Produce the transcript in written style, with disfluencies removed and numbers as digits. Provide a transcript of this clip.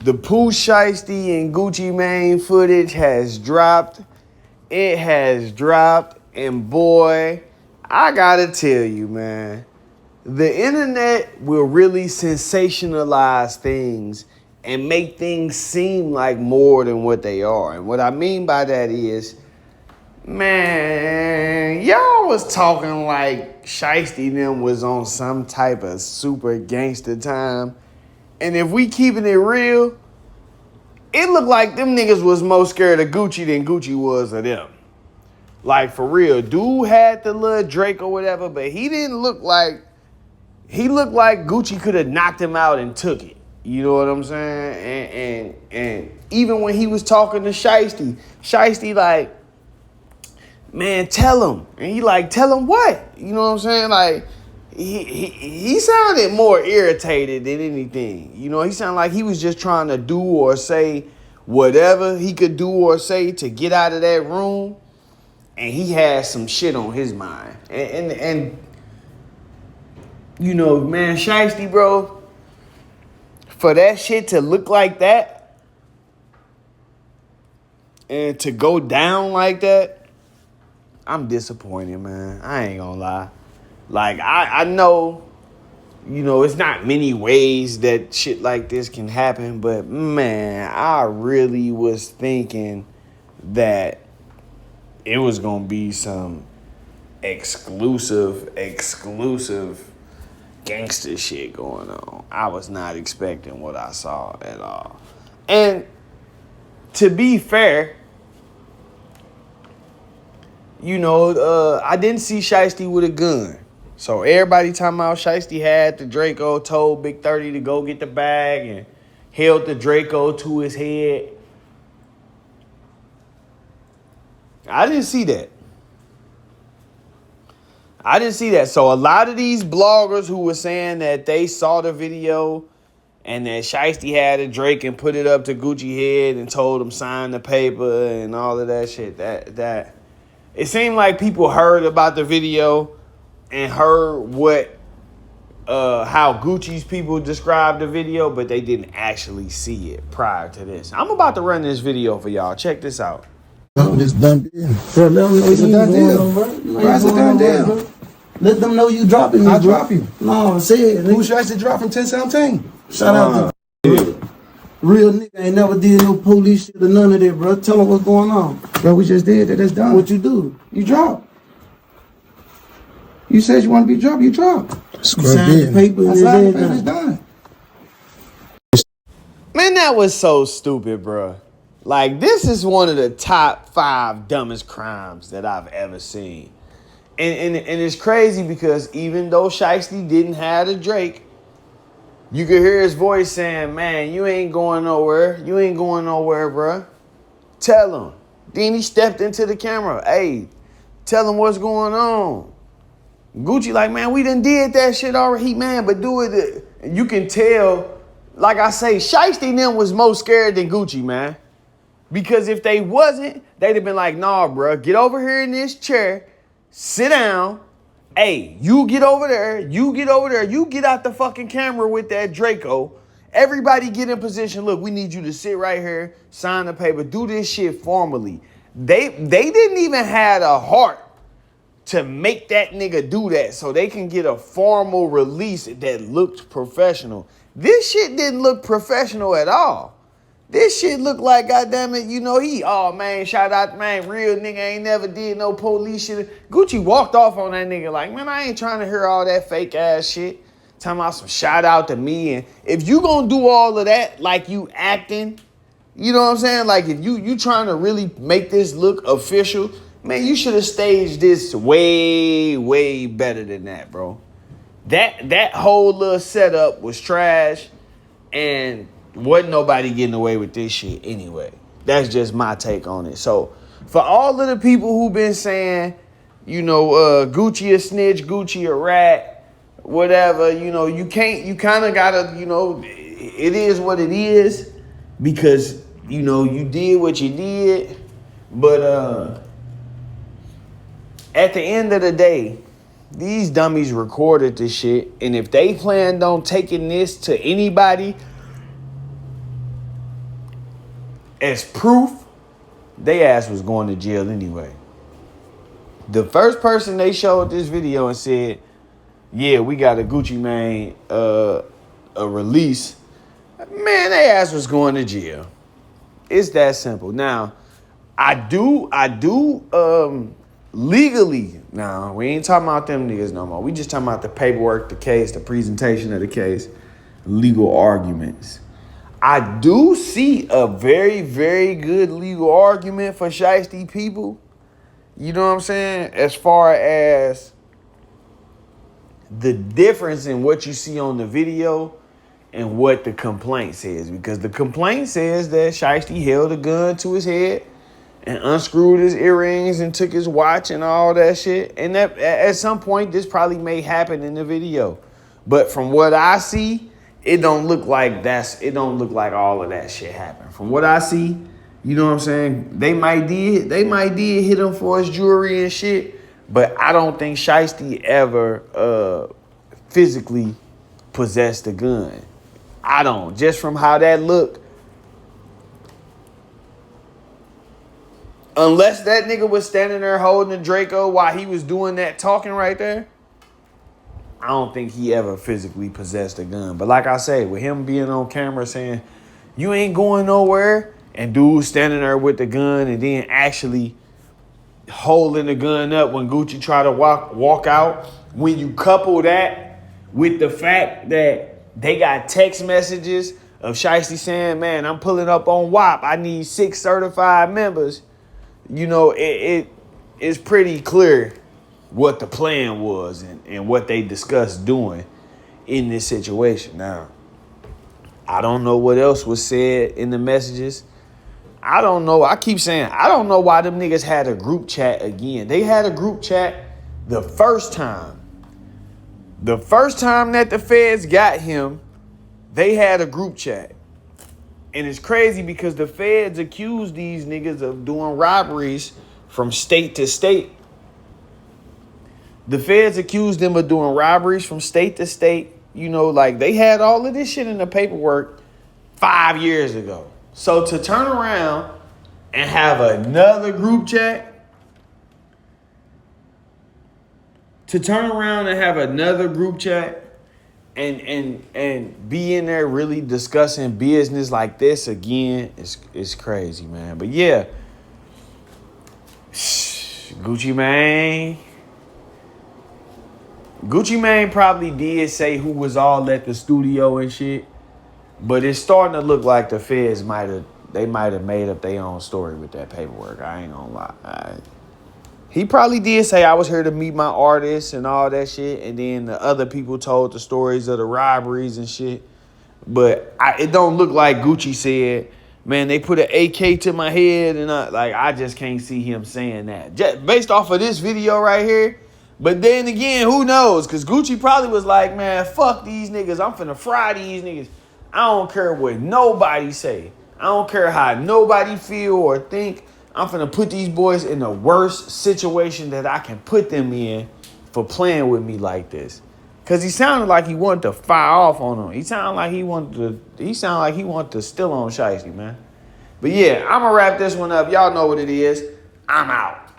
The Pooh, Shiesty, and Gucci Mane footage has dropped. It has dropped, and boy, I gotta tell you, man, the internet will really sensationalize things and make things seem like more than what they are. And what I mean by that is, man, y'all was talking like Shiesty them was on some type of super gangster time. And if we keeping it real, it looked like them niggas was more scared of Gucci than Gucci was of them. Like, for real. Dude had the little Drake or whatever, but he didn't look like... He looked like Gucci could have knocked him out and took it. You know what I'm saying? And even when he was talking to Shiesty like, man, tell him. And he like, tell him what? You know what I'm saying? Like, he sounded more irritated than anything. You know, he sounded like he was just trying to do or say whatever he could do or say to get out of that room. And he had some shit on his mind. And you know, man, Shiesty, bro, for that shit to look like that and to go down like that, I'm disappointed, man. I ain't gonna lie. Like, I know, you know, it's not many ways that shit like this can happen, but man, I really was thinking that it was gonna be some exclusive gangster shit going on. I was not expecting what I saw at all. And to be fair, you know, I didn't see Shiesty with a gun. So everybody talking about Shiesty had the Draco, told Big 30 to go get the bag and held the Draco to his head. I didn't see that. So a lot of these bloggers who were saying that they saw the video and that Shiesty had a Drake and put it up to Gucci head and told him sign the paper and all of that shit, that it seemed like people heard about the video and heard what how Gucci's people described the video, but they didn't actually see it prior to this. I'm about to run this video for y'all. Check this out. It's done deal. Bro, let them know it's a done deal. Bro, it's a done deal. Let them know you dropping me, I'll bro. drop you. No, say it. Who should I drop from 1017? Shout out to real nigga ain't never did no police shit or none of that, bro. Tell them what's going on. Bro, we just did that. That's done. What you do? You drop. You said you want to be dropped. You drop. Sign the paper. I signed the paper. It's done. Man, that was so stupid, bro. Like, this is one of the top 5 dumbest crimes that I've ever seen. And it's crazy because even though Shiesty didn't have a Drake, you could hear his voice saying, man, you ain't going nowhere. You ain't going nowhere, bro. Tell him. Then he stepped into the camera. Hey, tell him what's going on. Gucci like, man, we done did that shit already, man, but do it. And you can tell, like I say, Shiesty and them was more scared than Gucci, man. Because if they wasn't, they'd have been like, nah, bro, get over here in this chair, sit down. Hey, you get over there, you get out the fucking camera with that Draco. Everybody get in position. Look, we need you to sit right here, sign the paper, do this shit formally. They didn't even have a heart to make that nigga do that so they can get a formal release that looked professional. This shit didn't look professional at all. This shit look like, goddamn it, you know, oh man, shout out, man, real nigga ain't never did no police shit. Gucci walked off on that nigga like, man, I ain't trying to hear all that fake ass shit. Talking about some shout out to me. And if you gonna do all of that like you acting, you know what I'm saying? Like if you trying to really make this look official, man, you should have staged this way, way better than that, bro. That whole little setup was trash and wasn't nobody getting away with this shit anyway. That's just my take on it. So for all of the people who been saying, you know, Gucci a snitch, Gucci a rat, whatever, you know, you kind of gotta, you know, it is what it is because, you know, you did what you did. But at the end of the day, these dummies recorded this shit. And if they planned on taking this to anybody, as proof, they ass was going to jail anyway. The first person they showed this video and said, yeah, we got a Gucci Mane a release, man, they ass was going to jail. It's that simple. Now, I do legally, now, we ain't talking about them niggas no more. We just talking about the paperwork, the case, the presentation of the case, legal arguments. I do see a very, very good legal argument for Shiesty people. You know what I'm saying? As far as the difference in what you see on the video and what the complaint says. Because the complaint says that Shiesty held a gun to his head and unscrewed his earrings and took his watch and all that shit. And that at some point, this probably may happen in the video. But from what I see, it don't look like all of that shit happened. From what I see, you know what I'm saying? They might did hit him for his jewelry and shit, but I don't think Shiesty ever physically possessed a gun. I don't. Just from how that looked. Unless that nigga was standing there holding a Draco while he was doing that talking right there, I don't think he ever physically possessed a gun. But like I say, with him being on camera saying, you ain't going nowhere, and dude standing there with the gun and then actually holding the gun up when Gucci tried to walk out, when you couple that with the fact that they got text messages of Shiesty saying, man, I'm pulling up on WAP. I need 6 certified members. You know, it's pretty clear what the plan was and what they discussed doing in this situation. Now, I don't know what else was said in the messages. I don't know. I keep saying, I don't know why them niggas had a group chat again. They had a group chat the first time. The first time that the feds got him, they had a group chat. And it's crazy because the feds accused these niggas of doing robberies from state to state. The feds accused them of doing robberies from state to state. You know, like they had all of this shit in the paperwork 5 years ago. So to turn around and have another group chat, and be in there really discussing business like this again, it's crazy, man. But yeah, Gucci Mane probably did say who was all at the studio and shit, but it's starting to look like the feds might have made up their own story with that paperwork. I ain't gonna lie. He probably did say I was here to meet my artists and all that shit, and then the other people told the stories of the robberies and shit. But it don't look like Gucci said, man, they put an AK to my head, and I just can't see him saying that. Just based off of this video right here. But then again, who knows? Because Gucci probably was like, man, fuck these niggas. I'm finna fry these niggas. I don't care what nobody say. I don't care how nobody feel or think. I'm finna put these boys in the worst situation that I can put them in for playing with me like this. Cause he sounded like he wanted to fire off on him. He sounded like he wanted to steal on Shiesty, man. But yeah, I'ma wrap this one up. Y'all know what it is. I'm out.